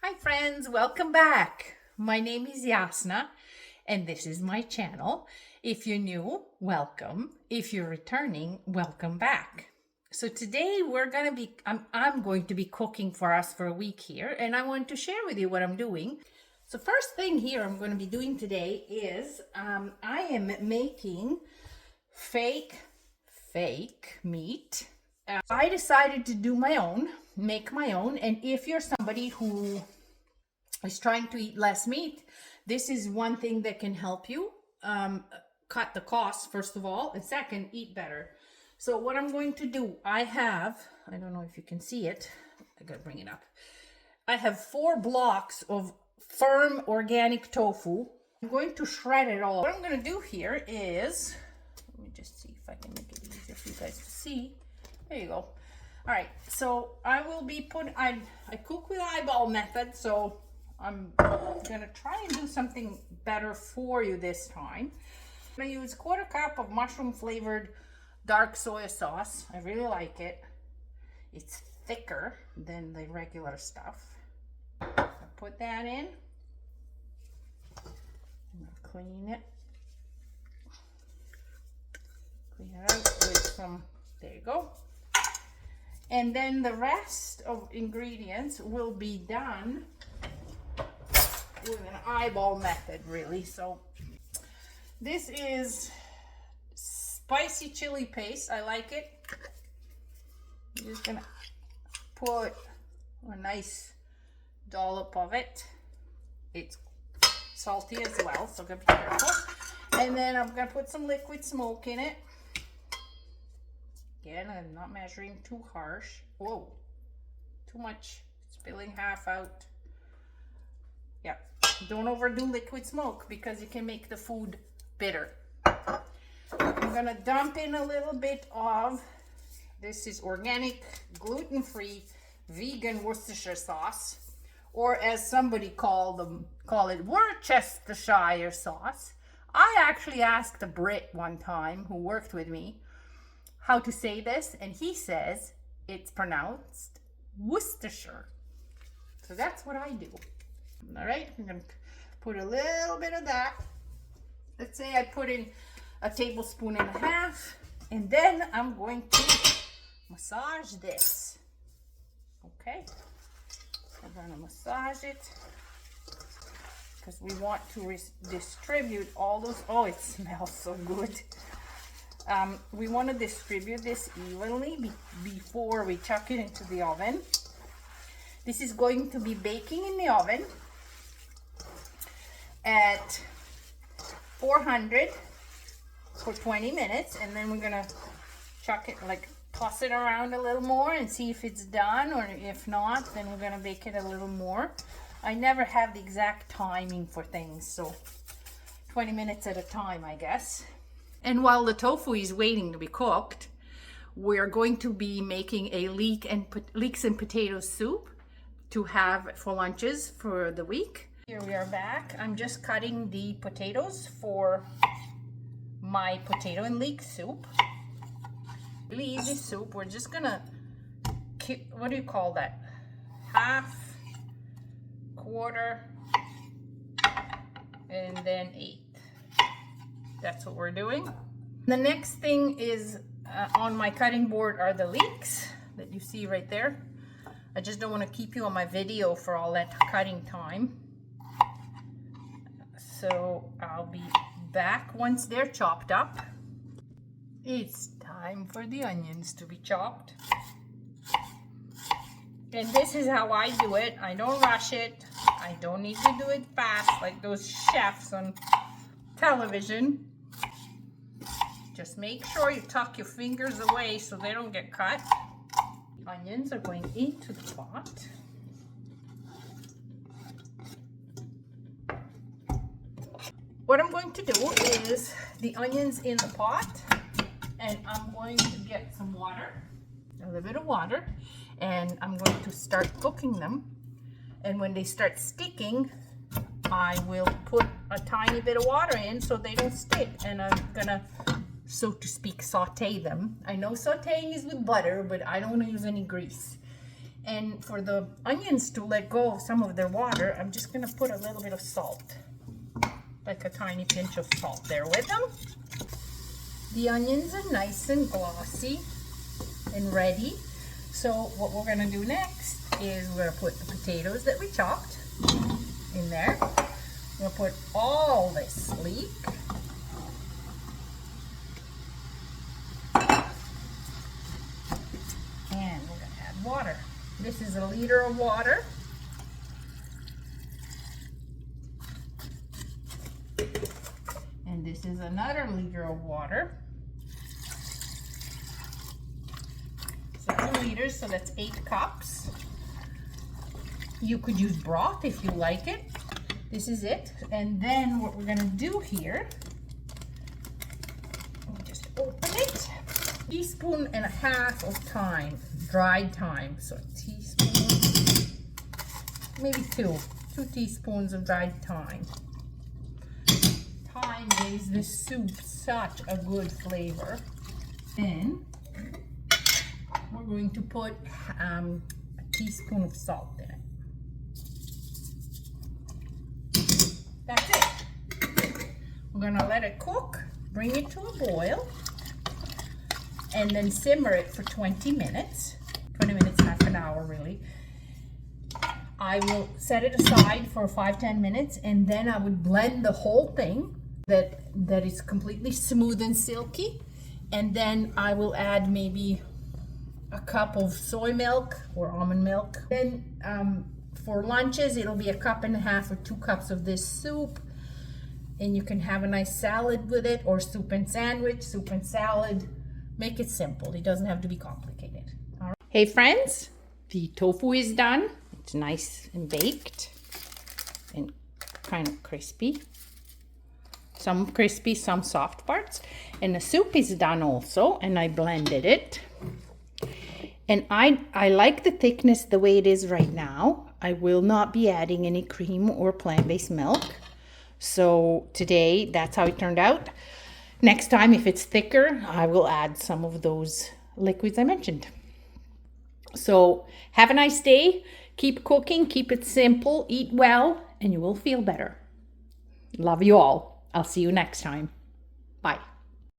Hi friends, welcome back. My name is Jasna and this is my channel. If you're new, welcome. If you're returning, welcome back. So today I'm going to be cooking for us for a week here, and I want to share with you what I'm doing. So first thing here I'm going to be doing today is I am making fake meat. I decided to make my own, and if you're somebody who is trying to eat less meat, this is one thing that can help you cut the cost, first of all, and second, eat better. So what I'm going to do, I don't know if you can see it, I gotta bring it up. I have 4 blocks of firm organic tofu. I'm going to shred it all. What I'm going to do here is, let me just see if I can make it easier for you guys to see. There you go. All right, so I will be I cook with eyeball method, so I'm gonna try and do something better for you this time. I'm gonna use 1/4 cup of mushroom flavored dark soy sauce. I really like it. It's thicker than the regular stuff. I put that in. I'm gonna clean it out with some, there you go. And then the rest of ingredients will be done with an eyeball method, really. So this is spicy chili paste. I like it. I'm just gonna put a nice dollop of it. It's salty as well, so gotta be careful. And then I'm gonna put some liquid smoke in it. Again, I'm not measuring too harsh. Whoa, too much, spilling half out. Yeah, don't overdo liquid smoke because it can make the food bitter. I'm gonna dump in a little bit of, this is organic, gluten-free, vegan Worcestershire sauce, or as somebody call it Worcestershire sauce. I actually asked a Brit one time who worked with me how to say this, and he says it's pronounced Worcestershire. So that's what I do. All right, I'm gonna put a little bit of that. Let's say I put in 1.5 tablespoons, and then I'm going to massage this. Okay, I'm gonna massage it because we want to distribute all those. Oh, it smells so good. We want to distribute this evenly before we chuck it into the oven. This is going to be baking in the oven at 400 for 20 minutes, and then we're gonna chuck it, like toss it around a little more and see if it's done, or if not, then we're gonna bake it a little more. I never have the exact timing for things, so 20 minutes at a time, I guess. And while the tofu is waiting to be cooked, we're going to be making a leeks and potato soup to have for lunches for the week. Here we are back. I'm just cutting the potatoes for my potato and leek soup. Really easy soup. We're just gonna, what do you call that? Half, quarter, and then 1/8. That's what we're doing. The next thing is on my cutting board are the leeks that you see right there. I just don't want to keep you on my video for all that cutting time. So I'll be back once they're chopped up. It's time for the onions to be chopped. And this is how I do it. I don't rush it. I don't need to do it fast like those chefs on television. Just make sure you tuck your fingers away so they don't get cut. The onions are going into the pot. What I'm going to do is the onions in the pot, and I'm going to get some water, a little bit of water, and I'm going to start cooking them. And when they start sticking, I will put a tiny bit of water in so they don't stick, and I'm gonna, so to speak, saute them. I know sauteing is with butter, but I don't want to use any grease. And for the onions to let go of some of their water, I'm just gonna put a little bit of salt, like a tiny pinch of salt there with them. The onions are nice and glossy and ready. So what we're gonna do next is we're gonna put the potatoes that we chopped in there. We'll put all this leek. And we're gonna add water. This is 1 liter of water. And this is another liter of water. So 2 liters, so that's 8 cups. You could use broth if you like it. This is it. And then what we're gonna do here, let me just open it. 1.5 teaspoons of thyme, dried thyme. So a teaspoon, maybe 2 teaspoons of dried thyme. Thyme gives this soup such a good flavor. Then we're going to put a teaspoon of salt in it. That's it. We're gonna let it cook, bring it to a boil, and then simmer it for 20 minutes. 20 minutes, half an hour really. I will set it aside for 5-10 minutes, and then I would blend the whole thing that is completely smooth and silky. And then I will add maybe a cup of soy milk or almond milk. Then for lunches, it'll be 1.5 cups or 2 cups of this soup. And you can have a nice salad with it, or soup and sandwich, soup and salad. Make it simple. It doesn't have to be complicated. All right. Hey friends, the tofu is done. It's nice and baked and kind of crispy. Some crispy, some soft parts. And the soup is done also, and I blended it. And I like the thickness the way it is right now. I will not be adding any cream or plant-based milk. So today, that's how it turned out. Next time, if it's thicker, I will add some of those liquids I mentioned. So have a nice day. Keep cooking, keep it simple, eat well, and you will feel better. Love you all. I'll see you next time. Bye.